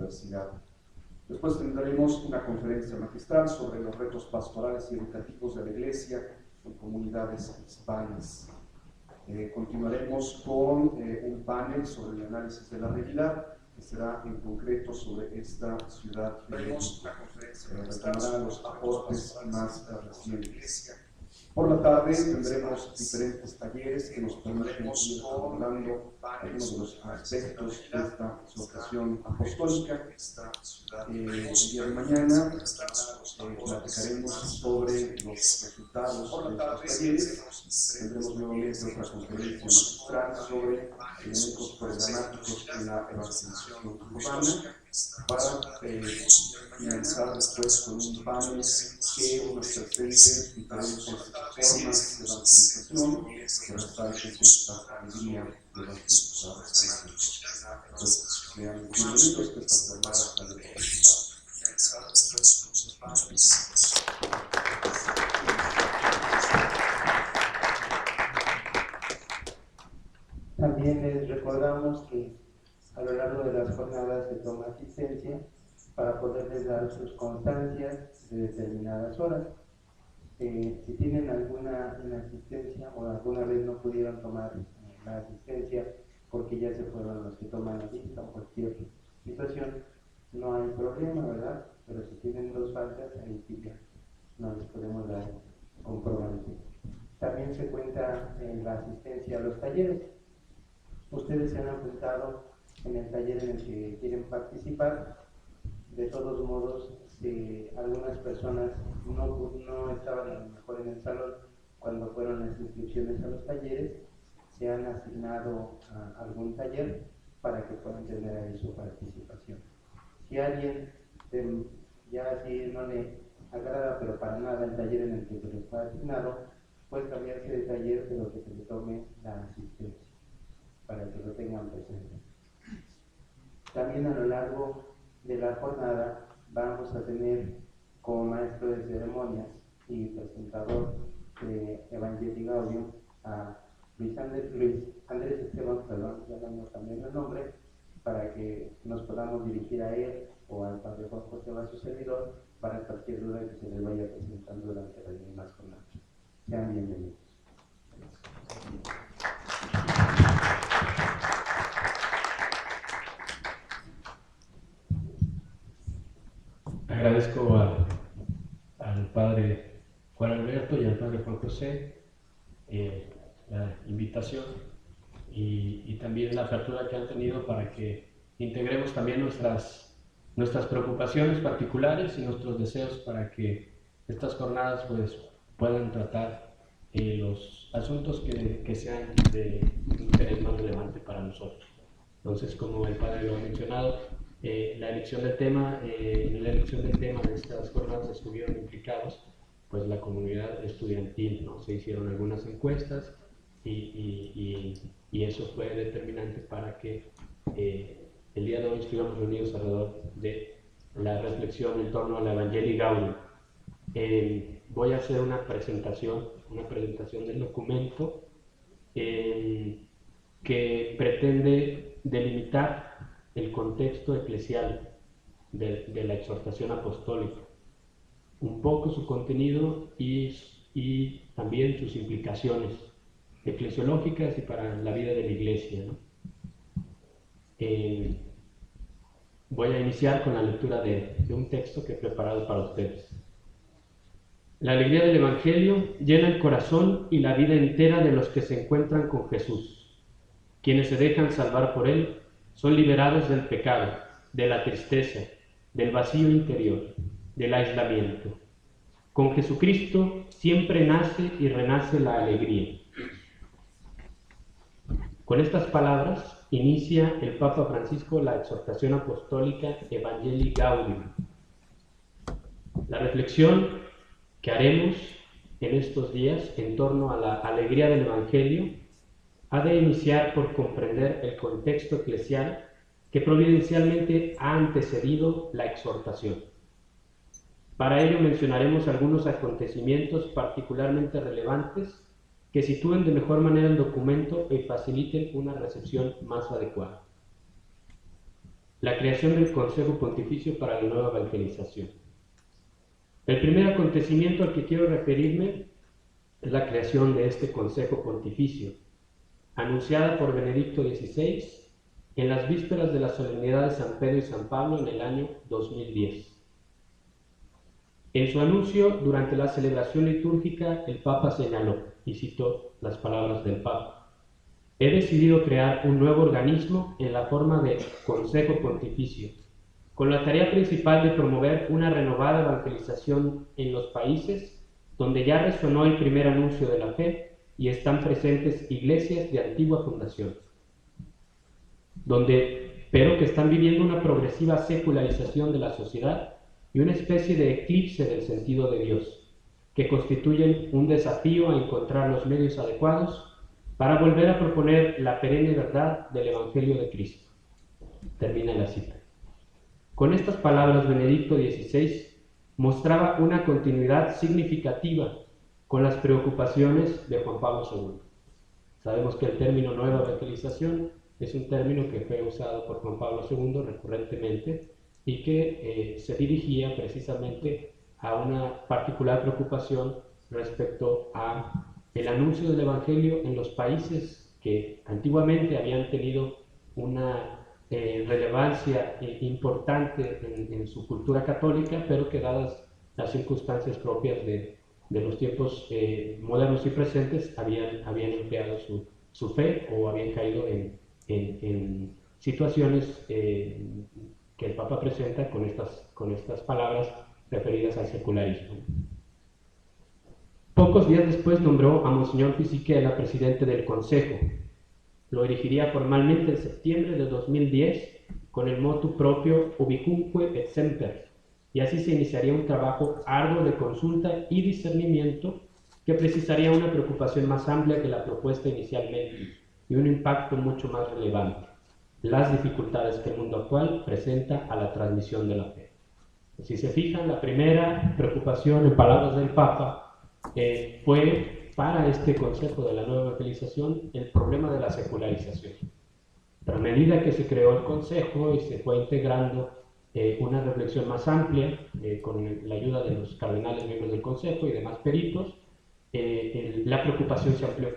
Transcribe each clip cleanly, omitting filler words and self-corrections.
diversidad. Después tendremos una conferencia magistral sobre los retos pastorales y educativos de la Iglesia en comunidades hispanas. Continuaremos con un panel sobre el análisis de la realidad, que será en concreto sobre esta ciudad de México. Retomará los aportes más recientes. Por la tarde tendremos diferentes talleres que nos permiten ir abordando algunos de los aspectos de esta exhortación apostólica. El día de mañana platicaremos sobre los resultados de estos talleres. Tendremos nuevamente otra conferencia magistral sobre elementos programáticos en la evangelización urbana, para finalizar después con un panel que nos presente diferentes formas de evangelización que resalten esta alegría de evangelizar. Pues sean bienvenidos que esta jornada están de También les recordamos que a lo largo de las jornadas se toma asistencia para poderles dar sus constancias de determinadas horas. Si tienen alguna inasistencia o alguna vez no pudieron tomar la asistencia porque ya se fueron los que toman la lista o cualquier situación, no hay problema, ¿verdad? Pero si tienen 2 faltas, ahí sí ya no les podemos dar comprobante. También se cuenta en la asistencia a los talleres. Ustedes se han apuntado en el taller en el que quieren participar. De todos modos, si algunas personas no estaban a lo mejor en el salón cuando fueron las inscripciones a los talleres, se han asignado a algún taller para que puedan tener ahí su participación. Si a alguien ya así no le agrada, pero para nada el taller en el que se les fue asignado, puede cambiarse de taller, pero que se le tome la asistencia, para que lo tengan presente. También a lo largo de la jornada vamos a tener como maestro de ceremonias y presentador de Evangelii Gaudium a Luis Andrés Esteban, ya vamos cambiando el nombre, para que nos podamos dirigir a él o al padre Juan José va su servidor para cualquier duda que se les vaya presentando durante las mismas jornadas. Sean bienvenidos. Agradezco al padre Juan Alberto y al padre Juan José la invitación y también la apertura que han tenido para que integremos también nuestras preocupaciones particulares y nuestros deseos para que estas jornadas pues, puedan tratar los asuntos que sean de interés más relevante para nosotros. Entonces, como el padre lo ha mencionado, en la elección del tema de estas jornadas estuvieron implicados pues la comunidad estudiantil, ¿no? Se hicieron algunas encuestas y eso fue determinante para que el día de hoy estuvimos reunidos alrededor de la reflexión en torno a la Evangelii Gaudium. Voy a hacer una presentación del documento que pretende delimitar el contexto eclesial de la exhortación apostólica, un poco su contenido y también sus implicaciones eclesiológicas y para la vida de la Iglesia, ¿no? Voy a iniciar con la lectura de un texto que he preparado para ustedes. La alegría del Evangelio llena el corazón y la vida entera de los que se encuentran con Jesús. Quienes se dejan salvar por Él son liberados del pecado, de la tristeza, del vacío interior, del aislamiento. Con Jesucristo siempre nace y renace la alegría. Con estas palabras inicia el Papa Francisco la exhortación apostólica Evangelii Gaudium. La reflexión que haremos en estos días en torno a la alegría del Evangelio ha de iniciar por comprender el contexto eclesial que providencialmente ha antecedido la exhortación. Para ello mencionaremos algunos acontecimientos particularmente relevantes que sitúen de mejor manera el documento y faciliten una recepción más adecuada. la creación del Consejo Pontificio para la Nueva Evangelización. El primer acontecimiento al que quiero referirme es la creación de este Consejo Pontificio, anunciada por Benedicto XVI en las vísperas de la solemnidad de San Pedro y San Pablo en el año 2010. En su anuncio, durante la celebración litúrgica, el Papa señaló, y cito las palabras del Papa: he decidido crear un nuevo organismo en la forma de Consejo Pontificio, con la tarea principal de promover una renovada evangelización en los países donde ya resonó el primer anuncio de la fe y están presentes iglesias de antigua fundación, pero que están viviendo una progresiva secularización de la sociedad y una especie de eclipse del sentido de Dios, que constituyen un desafío a encontrar los medios adecuados para volver a proponer la perenne verdad del Evangelio de Cristo. Termina la cita. Con estas palabras, Benedicto XVI mostraba una continuidad significativa con las preocupaciones de Juan Pablo II. Sabemos que el término nueva evangelización es un término que fue usado por Juan Pablo II recurrentemente y que se dirigía precisamente a una particular preocupación respecto a el anuncio del Evangelio en los países que antiguamente habían tenido una relevancia importante en su cultura católica, pero que dadas las circunstancias propias de los tiempos modernos y presentes habían empleado su fe o habían caído en situaciones que el Papa presenta con estas palabras referidas al secularismo. Pocos días después nombró a Monseñor Fisichella presidente del Consejo. Lo erigiría formalmente en septiembre de 2010 con el motu propio Ubicunque et Semper, y así se iniciaría un trabajo arduo de consulta y discernimiento que precisaría una preocupación más amplia que la propuesta inicialmente y un impacto mucho más relevante: las dificultades que el mundo actual presenta a la transmisión de la fe. Si se fijan, la primera preocupación, en palabras del Papa, fue para este Consejo de la Nueva Evangelización el problema de la secularización. Pero a medida que se creó el Consejo y se fue integrando una reflexión más amplia, con la ayuda de los cardenales miembros del Consejo y demás peritos, la preocupación se amplió.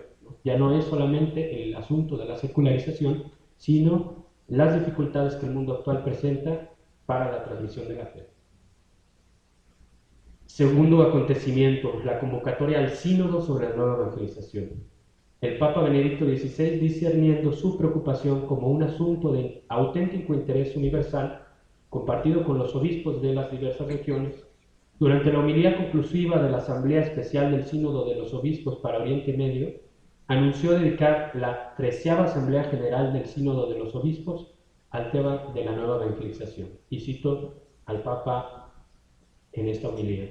Ya no es solamente el asunto de la secularización, sino las dificultades que el mundo actual presenta para la transmisión de la fe. Segundo acontecimiento, la convocatoria al sínodo sobre la nueva evangelización. El Papa Benedicto XVI, discerniendo su preocupación como un asunto de auténtico interés universal, compartido con los obispos de las diversas regiones, durante la homilía conclusiva de la Asamblea Especial del Sínodo de los Obispos para Oriente Medio, anunció dedicar la 13ª Asamblea General del Sínodo de los Obispos al tema de la nueva evangelización. Y cito al Papa en esta homilía: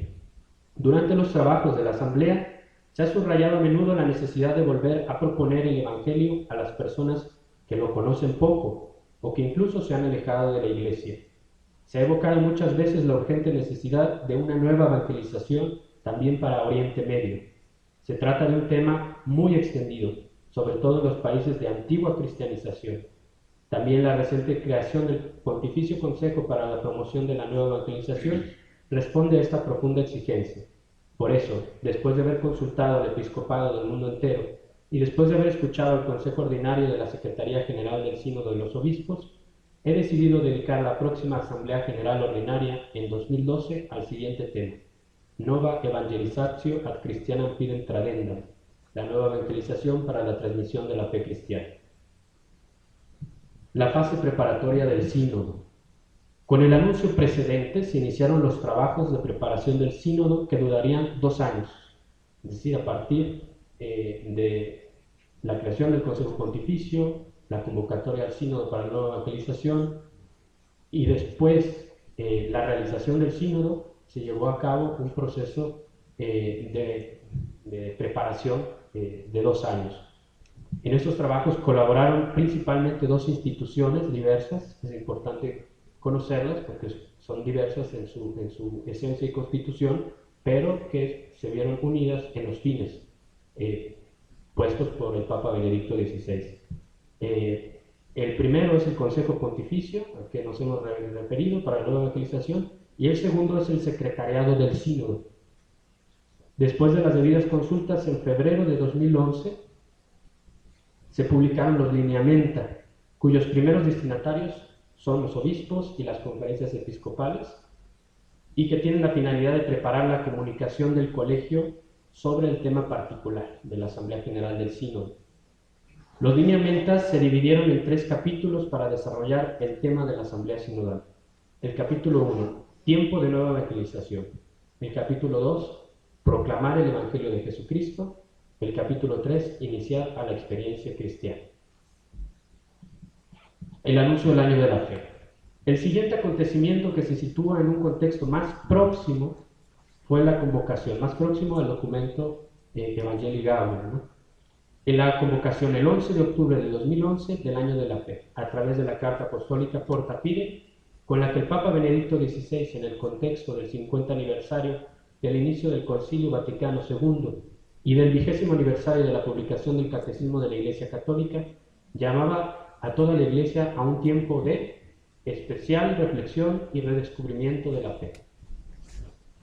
durante los trabajos de la Asamblea se ha subrayado a menudo la necesidad de volver a proponer el Evangelio a las personas que lo conocen poco o que incluso se han alejado de la Iglesia. Se ha evocado muchas veces la urgente necesidad de una nueva evangelización también para Oriente Medio. Se trata de un tema muy extendido, sobre todo en los países de antigua cristianización. También la reciente creación del Pontificio Consejo para la Promoción de la Nueva Evangelización responde a esta profunda exigencia. Por eso, después de haber consultado al episcopado del mundo entero y después de haber escuchado al Consejo Ordinario de la Secretaría General del Sínodo de los Obispos, he decidido dedicar la próxima Asamblea General Ordinaria en 2012 al siguiente tema: Nova Evangelizatio ad Christianam Fidem Tradendam, la nueva evangelización para la transmisión de la fe cristiana. La fase preparatoria del sínodo. Con el anuncio precedente se iniciaron los trabajos de preparación del sínodo, que durarían 2 años, es decir, a partir de la creación del Consejo Pontificio, la convocatoria al sínodo para la nueva evangelización y después la realización del sínodo. Se llevó a cabo un proceso de preparación de 2 años. En estos trabajos colaboraron principalmente 2 instituciones diversas. Es importante conocerlas porque son diversas en su esencia y constitución, pero que se vieron unidas en los fines puestos por el Papa Benedicto XVI. El primero es el Consejo Pontificio, al que nos hemos referido para la nueva evangelización, y el segundo es el Secretariado del Sínodo. Después de las debidas consultas, en febrero de 2011, se publicaron los lineamenta, cuyos primeros destinatarios son los obispos y las conferencias episcopales, y que tienen la finalidad de preparar la comunicación del colegio sobre el tema particular de la Asamblea General del Sínodo. Los lineamentas se dividieron en 3 capítulos para desarrollar el tema de la Asamblea Sinodal. El capítulo 1, tiempo de nueva evangelización. El capítulo 2, proclamar el Evangelio de Jesucristo. El capítulo 3, iniciar a la experiencia cristiana. El anuncio del año de la fe. El siguiente acontecimiento, que se sitúa en un contexto más próximo, fue la convocación, más próximo al documento Evangelii Gaudium, ¿no? En la convocación el 11 de octubre de 2011 del año de la fe, a través de la carta apostólica Porta Fide, con la que el Papa Benedicto XVI, en el contexto del 50 aniversario del inicio del Concilio Vaticano II y del 20º aniversario de la publicación del Catecismo de la Iglesia Católica, llamaba a toda la Iglesia a un tiempo de especial reflexión y redescubrimiento de la fe.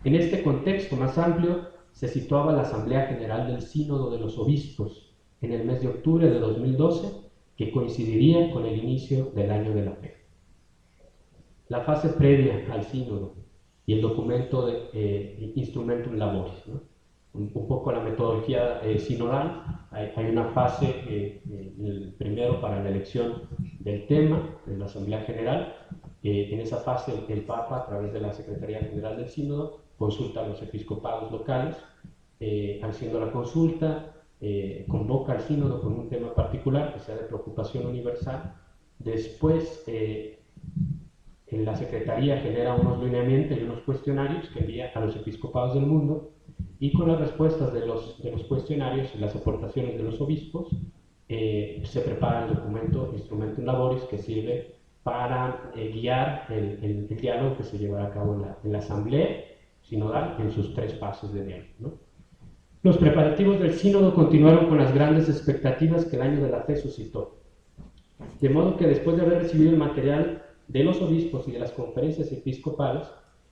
En este contexto más amplio se situaba la Asamblea General del Sínodo de los Obispos en el mes de octubre de 2012, que coincidiría con el inicio del año de la fe. La fase previa al sínodo y el documento de Instrumentum Laboris, ¿no? Un poco la metodología sinodal. Hay una fase, el primero para la elección del tema de la Asamblea General. En esa fase el Papa, a través de la Secretaría General del Sínodo, consulta a los episcopados locales, haciendo la consulta, convoca al sínodo con un tema particular que sea de preocupación universal. Después la Secretaría genera unos lineamientos y unos cuestionarios que envía a los episcopados del mundo, y con las respuestas de los cuestionarios y las aportaciones de los obispos se prepara el documento Instrumentum Laboris, que sirve para guiar el diálogo que se llevará a cabo en la Asamblea Sinodal en sus 3 fases de diálogo, ¿no? Los preparativos del sínodo continuaron con las grandes expectativas que el año de la fe suscitó. De modo que después de haber recibido el material de los obispos y de las conferencias episcopales,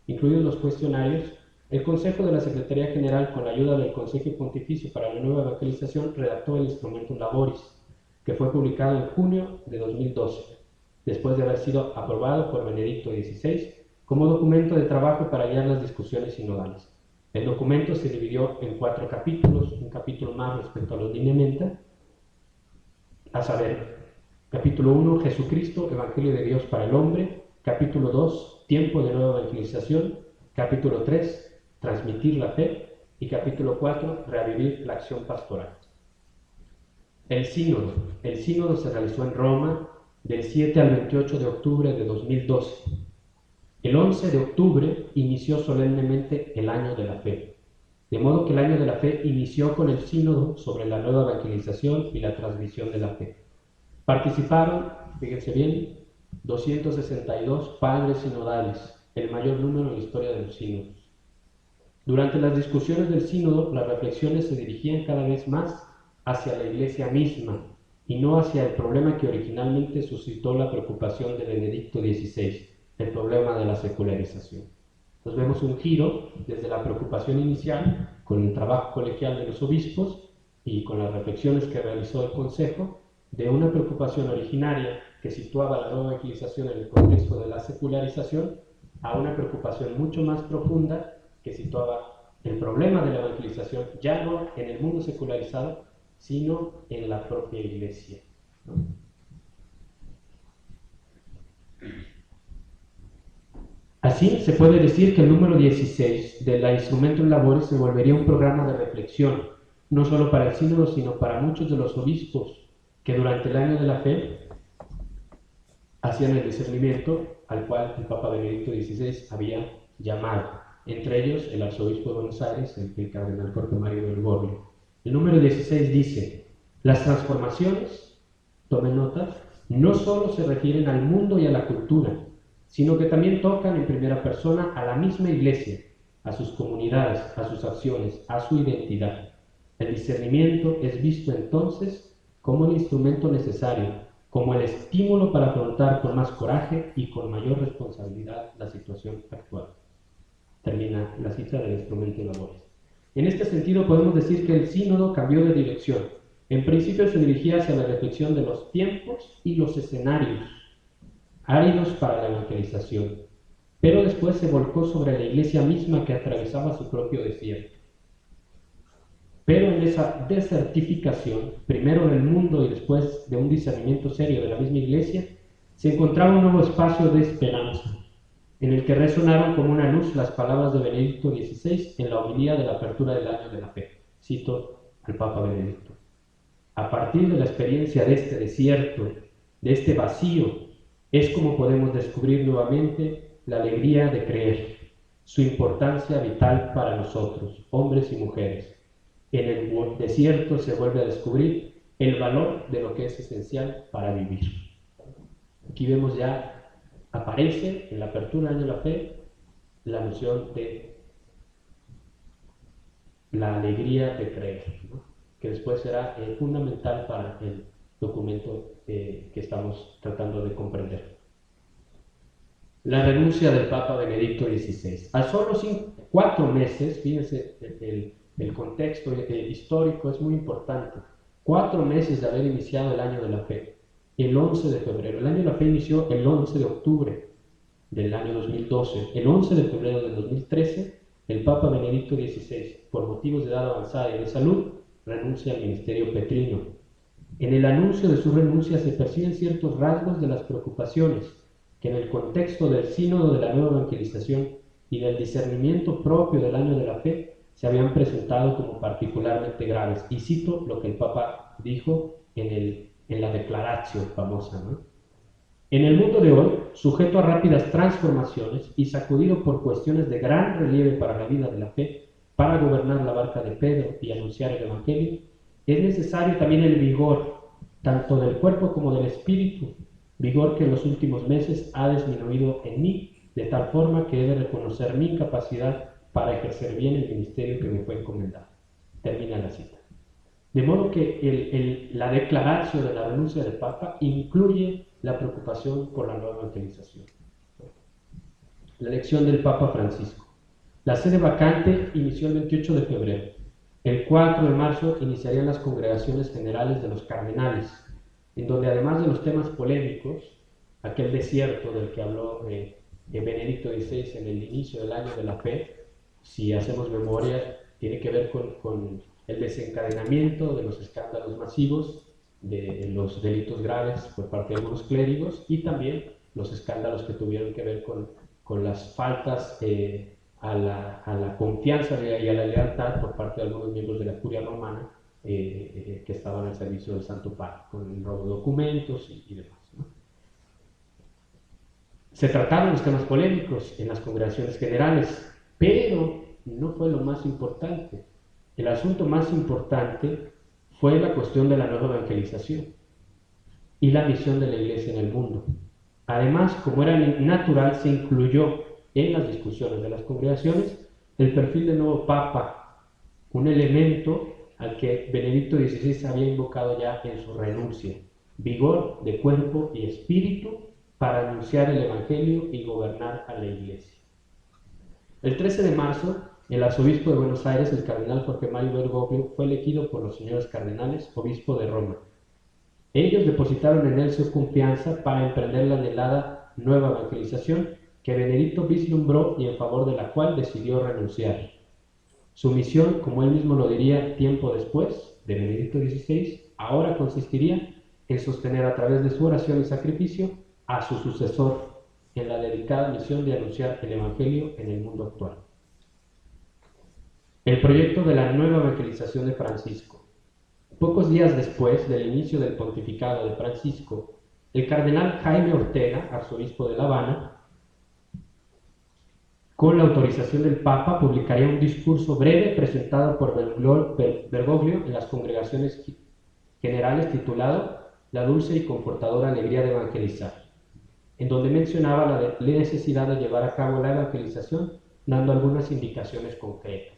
incluidos los cuestionarios, el Consejo de la Secretaría General, con la ayuda del Consejo Pontificio para la Nueva Evangelización, redactó el Instrumentum Laboris, que fue publicado en junio de 2012, después de haber sido aprobado por Benedicto XVI como documento de trabajo para guiar las discusiones sinodales. El documento se dividió en 4 capítulos, un capítulo más respecto a los lineamenta, a saber, capítulo 1, Jesucristo, Evangelio de Dios para el hombre; capítulo 2, tiempo de nueva evangelización; capítulo 3, transmitir la fe; y capítulo 4, reavivir la acción pastoral. El sínodo se realizó en Roma del 7 al 28 de octubre de 2012. El 11 de octubre inició solemnemente el año de la fe, de modo que el año de la fe inició con el sínodo sobre la nueva evangelización y la transmisión de la fe. Participaron, fíjense bien, 262 padres sinodales, el mayor número en la historia de los sínodos. Durante las discusiones del sínodo, las reflexiones se dirigían cada vez más hacia la Iglesia misma y no hacia el problema que originalmente suscitó la preocupación de Benedicto XVI, el problema de la secularización. Entonces vemos un giro desde la preocupación inicial, con el trabajo colegial de los obispos y con las reflexiones que realizó el Consejo, de una preocupación originaria que situaba la nueva evangelización en el contexto de la secularización, a una preocupación mucho más profunda que situaba el problema de la evangelización ya no en el mundo secularizado, sino en la propia Iglesia, ¿no? Así, se puede decir que el número 16 de la Instrumentum Laboris se volvería un programa de reflexión, no solo para el sínodo, sino para muchos de los obispos que durante el año de la fe hacían el discernimiento al cual el Papa Benedicto XVI había llamado, entre ellos el arzobispo de Buenos Aires, el cardenal Jorge Mario Bergoglio. El número 16 dice: las transformaciones, tomen nota, no solo se refieren al mundo y a la cultura, sino que también tocan en primera persona a la misma Iglesia, a sus comunidades, a sus acciones, a su identidad. El discernimiento es visto entonces como el instrumento necesario, como el estímulo para afrontar con más coraje y con mayor responsabilidad la situación actual. Termina la cita del instrumento Labores. En este sentido podemos decir que el sínodo cambió de dirección. En principio se dirigía hacia la reflexión de los tiempos y los escenarios áridos para la evangelización, pero después se volcó sobre la iglesia misma que atravesaba su propio desierto. Pero en esa desertificación, primero del mundo y después de un discernimiento serio de la misma iglesia, se encontraba un nuevo espacio de esperanza, en el que resonaron como una luz las palabras de Benedicto XVI en la homilía de la apertura del año de la fe. Cito al Papa Benedicto. A partir de la experiencia de este desierto, de este vacío, es como podemos descubrir nuevamente la alegría de creer, su importancia vital para nosotros, hombres y mujeres. En el desierto se vuelve a descubrir el valor de lo que es esencial para vivir. Aquí vemos ya, aparece en la apertura del año de la fe, la noción de la alegría de creer, ¿no? Que después será fundamental para el documento que estamos tratando de comprender. La renuncia del Papa Benedicto XVI. A solo 4 meses, fíjense, el contexto histórico es muy importante. 4 meses de haber iniciado el año de la fe, el 11 de febrero. El año de la fe inició el 11 de octubre del año 2012. El 11 de febrero del 2013, el Papa Benedicto XVI, por motivos de edad avanzada y de salud, renuncia al ministerio petrino. En el anuncio de su renuncia se perciben ciertos rasgos de las preocupaciones que en el contexto del sínodo de la nueva evangelización y del discernimiento propio del año de la fe se habían presentado como particularmente graves. Y cito lo que el Papa dijo en la declaración famosa, ¿no? En el mundo de hoy, sujeto a rápidas transformaciones y sacudido por cuestiones de gran relieve para la vida de la fe, para gobernar la barca de Pedro y anunciar el Evangelio, es necesario también el vigor, tanto del cuerpo como del espíritu, vigor que en los últimos meses ha disminuido en mí, de tal forma que he de reconocer mi incapacidad para ejercer bien el ministerio que me fue encomendado. Termina la cita. De modo que la declaración de la renuncia del Papa incluye la preocupación por la nueva evangelización. La elección del Papa Francisco. La sede vacante inició el 28 de febrero. El 4 de marzo iniciarían las congregaciones generales de los cardenales, en donde además de los temas polémicos, aquel desierto del que habló Benedicto XVI en el inicio del año de la fe, si hacemos memoria, tiene que ver con el desencadenamiento de los escándalos masivos, de los delitos graves por parte de algunos clérigos y también los escándalos que tuvieron que ver con las faltas a la confianza y a la lealtad por parte de algunos miembros de la curia romana que estaban al servicio del Santo Padre, con el robo de documentos y demás, ¿no? Se trataron los temas polémicos en las congregaciones generales, pero no fue lo más importante. El asunto más importante fue la cuestión de la nueva evangelización y la misión de la Iglesia en el mundo. Además, como era natural, se incluyó en las discusiones de las congregaciones el perfil del nuevo Papa, un elemento al que Benedicto XVI había invocado ya en su renuncia: vigor de cuerpo y espíritu para anunciar el Evangelio y gobernar a la Iglesia. El 13 de marzo, el arzobispo de Buenos Aires, el cardenal Jorge Mario Bergoglio, fue elegido por los señores cardenales obispo de Roma. Ellos depositaron en él su confianza para emprender la anhelada nueva evangelización que Benedicto vislumbró y en favor de la cual decidió renunciar. Su misión, como él mismo lo diría tiempo después de Benedicto XVI, ahora consistiría en sostener a través de su oración y sacrificio a su sucesor en la delicada misión de anunciar el Evangelio en el mundo actual. El proyecto de la nueva evangelización de Francisco. Pocos días después del inicio del pontificado de Francisco, el cardenal Jaime Ortega, arzobispo de La Habana, con la autorización del Papa, publicaría un discurso breve presentado por Bergoglio en las congregaciones generales titulado La dulce y confortadora alegría de evangelizar, en donde mencionaba la necesidad de llevar a cabo la evangelización, dando algunas indicaciones concretas.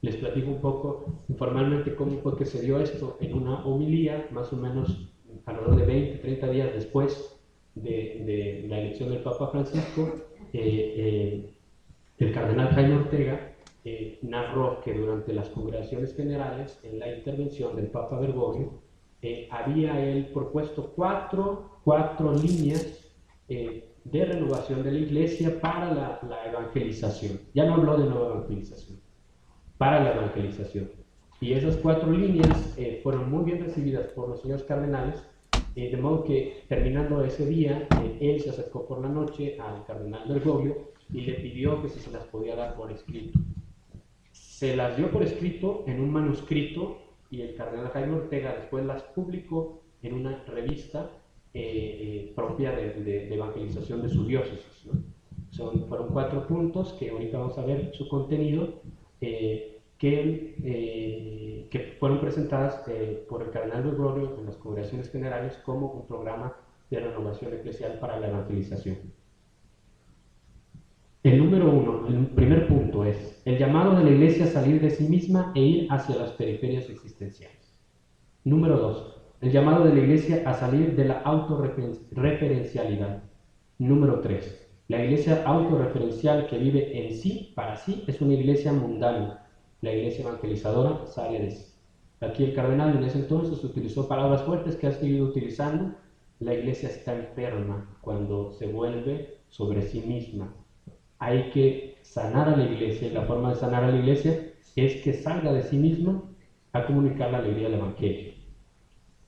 Les platico un poco informalmente cómo fue que se dio esto en una homilía más o menos alrededor de 20, 30 días después de la elección del Papa Francisco, el cardenal Jaime Ortega narró que durante las congregaciones generales, en la intervención del Papa Bergoglio, había él propuesto cuatro líneas de renovación de la Iglesia para la evangelización. Ya no habló de nueva evangelización, para la evangelización. Y esas 4 líneas fueron muy bien recibidas por los señores cardenales, de modo que terminando ese día, él se acercó por la noche al cardenal Bergoglio y le pidió que si se las podía dar por escrito. Se las dio por escrito en un manuscrito y el cardenal Jaime Ortega después las publicó en una revista propia de evangelización de su diócesis, ¿no? Fueron 4 puntos que ahorita vamos a ver su contenido, que fueron presentadas por el cardenal Bergoglio en las congregaciones generales como un programa de renovación eclesial para la evangelización. El número 1, el primer punto es el llamado de la Iglesia a salir de sí misma e ir hacia las periferias existenciales. Número 2, el llamado de la Iglesia a salir de la autorreferencialidad. Número 3, la Iglesia autorreferencial que vive en sí, para sí, es una iglesia mundana. La Iglesia evangelizadora sale de sí. Aquí el cardenal en ese entonces utilizó palabras fuertes que ha seguido utilizando. La Iglesia está enferma cuando se vuelve sobre sí misma. Hay que sanar a la Iglesia, y la forma de sanar a la Iglesia es que salga de sí misma a comunicar la alegría del Evangelio.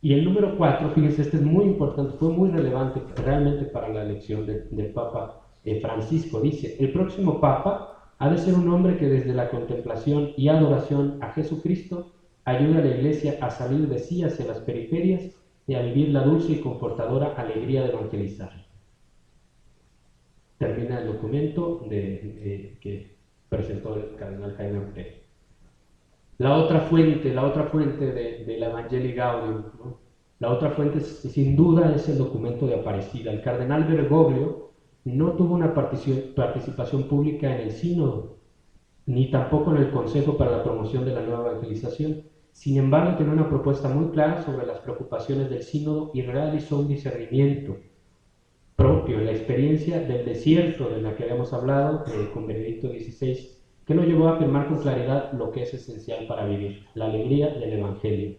Y el número 4, fíjense, este es muy importante, fue muy relevante realmente para la elección del Papa Francisco. Dice, el próximo Papa ha de ser un hombre que desde la contemplación y adoración a Jesucristo ayude a la Iglesia a salir de sí hacia las periferias y a vivir la dulce y confortadora alegría de evangelizar. Termina el documento que presentó el cardenal Jaime Ortega. La otra fuente de la Evangelii Gaudium, ¿no? La otra fuente sin duda es el documento de Aparecida. El cardenal Bergoglio no tuvo una participación pública en el sínodo, ni tampoco en el Consejo para la Promoción de la Nueva Evangelización. Sin embargo, tenía una propuesta muy clara sobre las preocupaciones del sínodo y realizó un discernimiento propio en la experiencia del desierto de la que habíamos hablado con Benedicto XVI, que lo llevó a afirmar con claridad lo que es esencial para vivir, la alegría del Evangelio.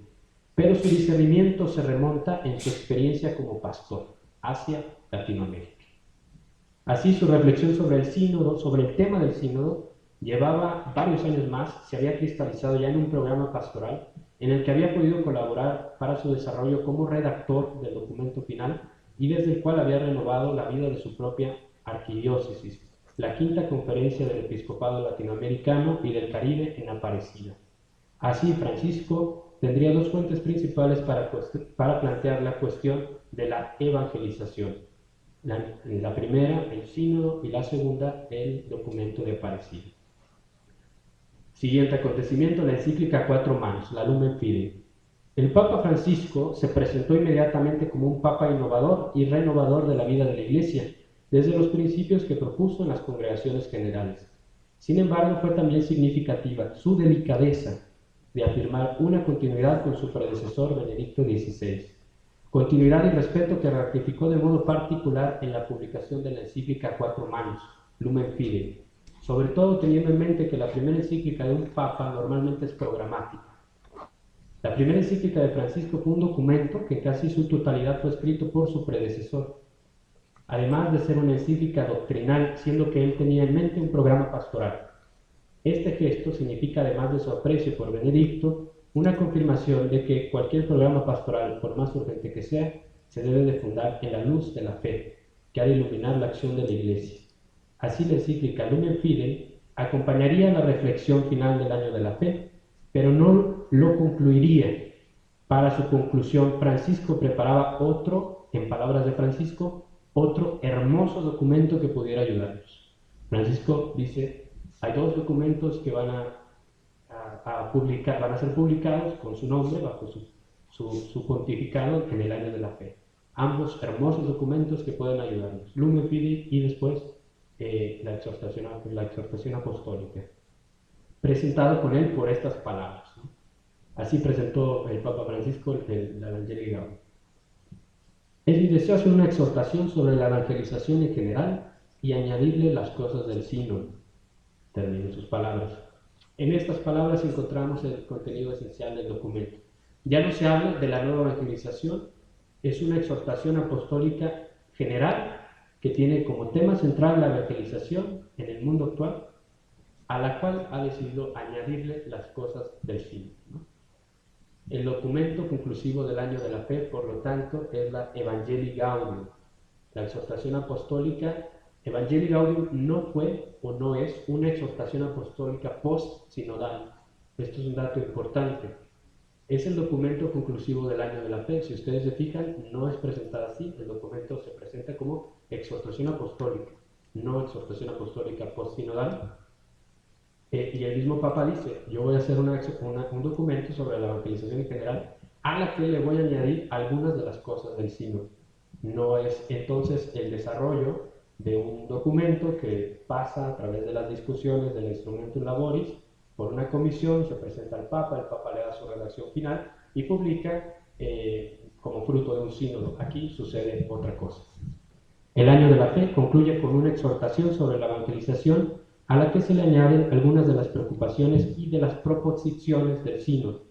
Pero su discernimiento se remonta en su experiencia como pastor hacia Latinoamérica. Así, su reflexión sobre el sínodo, sobre el tema del sínodo, llevaba varios años más, se había cristalizado ya en un programa pastoral en el que había podido colaborar para su desarrollo como redactor del documento final y desde el cual había renovado la vida de su propia arquidiócesis, la quinta conferencia del Episcopado Latinoamericano y del Caribe en Aparecida. Así, Francisco tendría 2 fuentes principales para plantear la cuestión de la evangelización. La primera, el sínodo, y la segunda, el documento de Aparecida. Siguiente acontecimiento, la encíclica a 4 manos, la Lumen Fidei. El Papa Francisco se presentó inmediatamente como un Papa innovador y renovador de la vida de la Iglesia, desde los principios que propuso en las congregaciones generales. Sin embargo, fue también significativa su delicadeza de afirmar una continuidad con su predecesor Benedicto XVI. Continuidad y respeto que ratificó de modo particular en la publicación de la encíclica a 4 manos, Lumen Fidei, sobre todo teniendo en mente que la primera encíclica de un Papa normalmente es programática. La primera encíclica de Francisco fue un documento que casi su totalidad fue escrito por su predecesor, además de ser una encíclica doctrinal, siendo que él tenía en mente un programa pastoral. Este gesto significa, además de su aprecio por Benedicto, una confirmación de que cualquier programa pastoral, por más urgente que sea, se debe de fundar en la luz de la fe, que ha de iluminar la acción de la Iglesia. Así la encíclica Lumen Fidei acompañaría la reflexión final del año de la fe, pero no lo concluiría. Para su conclusión, Francisco preparaba otro, en palabras de Francisco, otro hermoso documento que pudiera ayudarnos. Francisco dice, hay 2 documentos que van a ser publicados con su nombre, bajo su pontificado en el año de la fe. Ambos hermosos documentos que pueden ayudarnos, Lumen Fidei y después la exhortación apostólica, presentado con él por estas palabras, ¿no? Así presentó el Papa Francisco la Evangelii Gaudium. Es mi deseo hacer una exhortación sobre la evangelización en general y añadirle las cosas del sínodo. Termino sus palabras. En estas palabras encontramos el contenido esencial del documento. Ya no se habla de la nueva evangelización, es una exhortación apostólica general que tiene como tema central la evangelización en el mundo actual, a la cual ha decidido añadirle las cosas del sínodo, ¿no? El documento conclusivo del Año de la Fe, por lo tanto, es la Evangelii Gaudium. La exhortación apostólica, Evangelii Gaudium no fue o no es una exhortación apostólica post-sinodal. Esto es un dato importante. Es el documento conclusivo del Año de la Fe. Si ustedes se fijan, no es presentado así. El documento se presenta como exhortación apostólica, no exhortación apostólica post-sinodal. Y el mismo Papa dice, yo voy a hacer un documento sobre la evangelización en general, a la que le voy a añadir algunas de las cosas del sínodo. No es entonces el desarrollo de un documento que pasa a través de las discusiones del Instrumentum Laboris por una comisión, se presenta al Papa, el Papa le da su redacción final y publica como fruto de un sínodo. Aquí sucede otra cosa. El Año de la Fe concluye con una exhortación sobre la evangelización a la que se le añaden algunas de las preocupaciones y de las proposiciones del sínodo.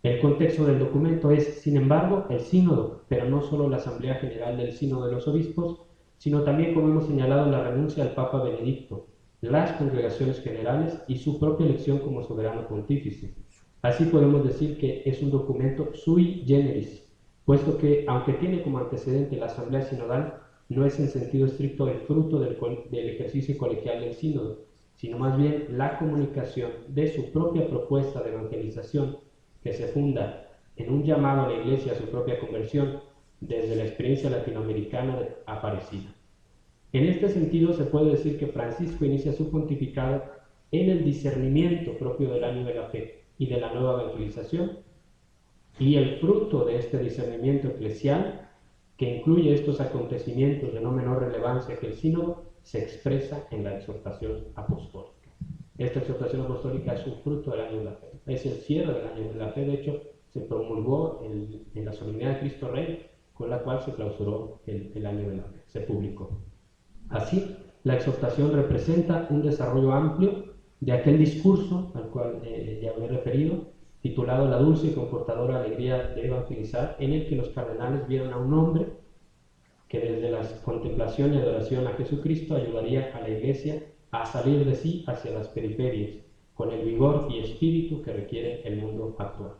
El contexto del documento es, sin embargo, el sínodo, pero no solo la Asamblea General del Sínodo de los Obispos, sino también, como hemos señalado, la renuncia al Papa Benedicto, las congregaciones generales y su propia elección como soberano pontífice. Así podemos decir que es un documento sui generis, puesto que, aunque tiene como antecedente la Asamblea Sinodal, no es en sentido estricto el fruto del ejercicio colegial del sínodo, sino más bien la comunicación de su propia propuesta de evangelización, que se funda en un llamado a la Iglesia a su propia conversión desde la experiencia latinoamericana aparecida. En este sentido, se puede decir que Francisco inicia su pontificado en el discernimiento propio del Año de la Fe y de la nueva evangelización, y el fruto de este discernimiento eclesial, que incluye estos acontecimientos de no menor relevancia que el sínodo, se expresa en la exhortación apostólica. Esta exhortación apostólica es un fruto del Año de la Fe, es el cierre del Año de la Fe. De hecho, se promulgó en la solemnidad de Cristo Rey, con la cual se clausuró el Año de la Fe, se publicó. Así, la exhortación representa un desarrollo amplio de aquel discurso al cual ya me he referido, titulado La dulce y confortadora alegría de evangelizar, en el que los cardenales vieron a un hombre que desde la contemplación y adoración a Jesucristo ayudaría a la Iglesia a salir de sí hacia las periferias, con el vigor y espíritu que requiere el mundo actual.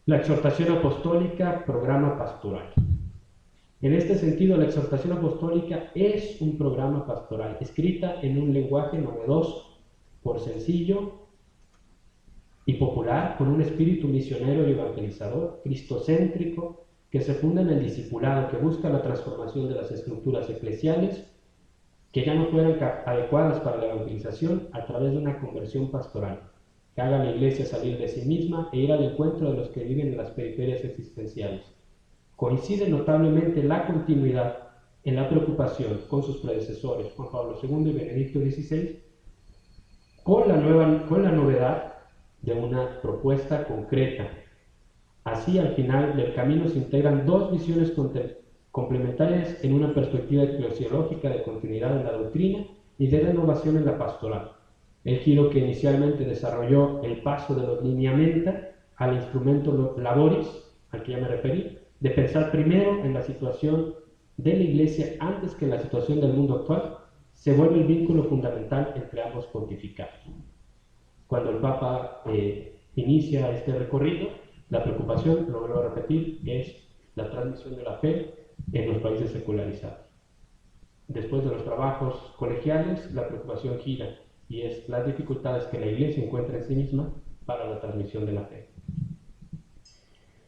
La exhortación apostólica, programa pastoral. En este sentido, la exhortación apostólica es un programa pastoral, escrita en un lenguaje novedoso, por sencillo y popular, con un espíritu misionero y evangelizador, cristocéntrico, que se funda en el discipulado, que busca la transformación de las estructuras eclesiales, que ya no fueran adecuadas para la evangelización, a través de una conversión pastoral, que haga a la Iglesia salir de sí misma e ir al encuentro de los que viven en las periferias existenciales. Coincide notablemente la continuidad en la preocupación con sus predecesores, Juan Pablo II y Benedicto XVI, con la novedad de una propuesta concreta. Así, al final del camino se integran dos visiones complementarias en una perspectiva eclesiológica de continuidad en la doctrina y de renovación en la pastoral. El giro que inicialmente desarrolló el paso de los lineamenta al instrumento laboris, al que ya me referí, de pensar primero en la situación de la Iglesia antes que en la situación del mundo actual, se vuelve el vínculo fundamental entre ambos pontificados. Cuando el Papa inicia este recorrido, la preocupación, lo vuelvo a repetir, es la transmisión de la fe en los países secularizados. Después de los trabajos colegiales, la preocupación gira y es las dificultades que la Iglesia encuentra en sí misma para la transmisión de la fe.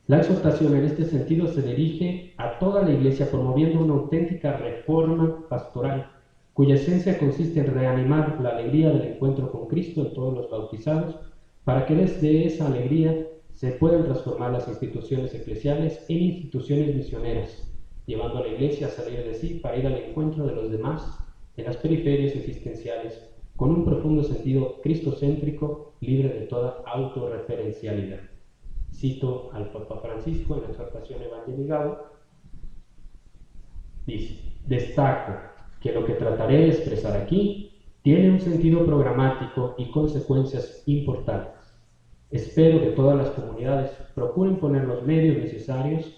La exhortación en este sentido se dirige a toda la Iglesia promoviendo una auténtica reforma pastoral, cuya esencia consiste en reanimar la alegría del encuentro con Cristo en todos los bautizados, para que desde esa alegría se puedan transformar las instituciones eclesiales en instituciones misioneras, llevando a la Iglesia a salir de sí para ir al encuentro de los demás en las periferias existenciales, con un profundo sentido cristocéntrico, libre de toda autorreferencialidad. Cito al Papa Francisco en la exhortación Evangelii Gaudium, Dice: destaco que lo que trataré de expresar aquí tiene un sentido programático y consecuencias importantes. Espero que todas las comunidades procuren poner los medios necesarios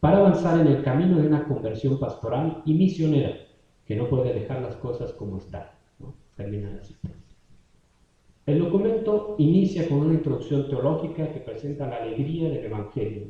para avanzar en el camino de una conversión pastoral y misionera, que no puede dejar las cosas como están, ¿no? Termina la cita. El documento inicia con una introducción teológica que presenta la alegría del Evangelio.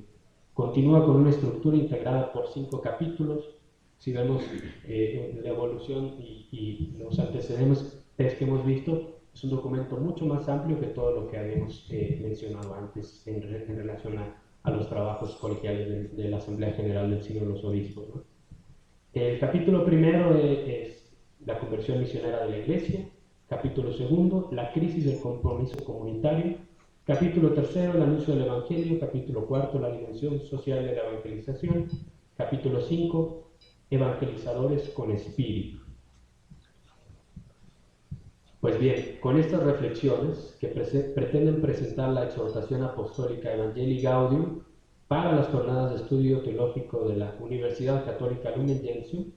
Continúa con una estructura integrada por 5 capítulos. Si vemos la evolución y los antecedentes que hemos visto, es un documento mucho más amplio que todo lo que habíamos mencionado antes en relación a los trabajos colegiales de la Asamblea General del Sínodo de los Obispos, ¿no? El capítulo primero es la conversión misionera de la Iglesia. Capítulo segundo, la crisis del compromiso comunitario. Capítulo tercero, el anuncio del Evangelio. Capítulo cuarto, la dimensión social de la evangelización. Capítulo 5, evangelizadores con espíritu. Pues bien, con estas reflexiones que pretenden presentar la exhortación apostólica Evangelii Gaudium para las jornadas de estudio teológico de la Universidad Católica Lumen Gentium,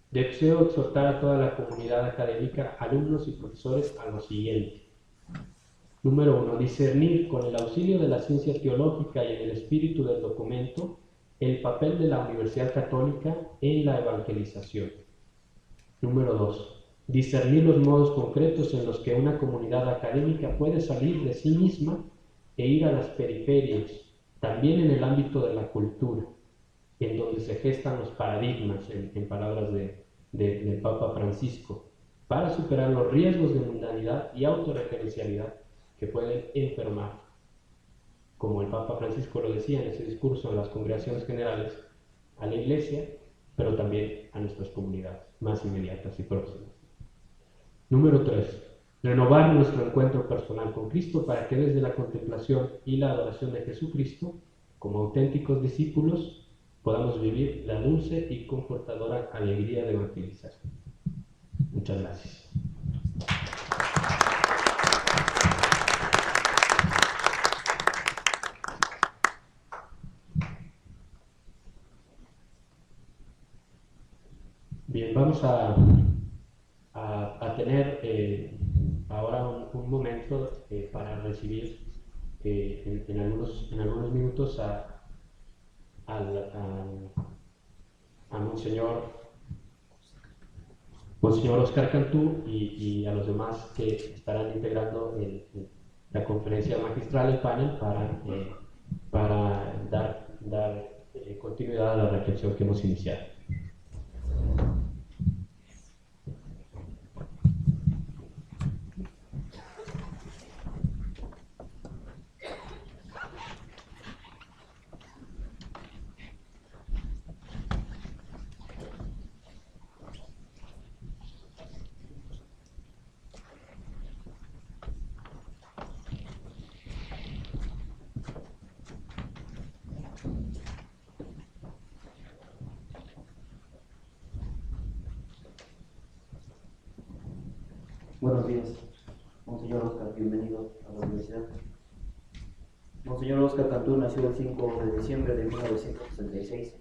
deseo exhortar a toda la comunidad académica, alumnos y profesores a lo siguiente. Número 1. Discernir con el auxilio de la ciencia teológica y en el espíritu del documento el papel de la Universidad Católica en la evangelización. Número 2. Discernir los modos concretos en los que una comunidad académica puede salir de sí misma e ir a las periferias, también en el ámbito de la cultura, en donde se gestan los paradigmas, en palabras del Papa Francisco, para superar los riesgos de mundanidad y autorreferencialidad que pueden enfermar, como el Papa Francisco lo decía en ese discurso en las congregaciones generales, a la Iglesia, pero también a nuestras comunidades más inmediatas y próximas. Número 3. Renovar nuestro encuentro personal con Cristo para que desde la contemplación y la adoración de Jesucristo, como auténticos discípulos, podamos vivir la dulce y confortadora alegría de evangelizar. Muchas gracias. Bien, vamos a tener ahora un momento para recibir en algunos minutos a Monseñor Oscar Cantú y a los demás que estarán integrando la conferencia magistral, el panel, para dar continuidad a la reflexión que hemos iniciado. Buenos días, Monseñor Oscar, bienvenido a la universidad. Monseñor Oscar Cantú nació el 5 de diciembre de 1966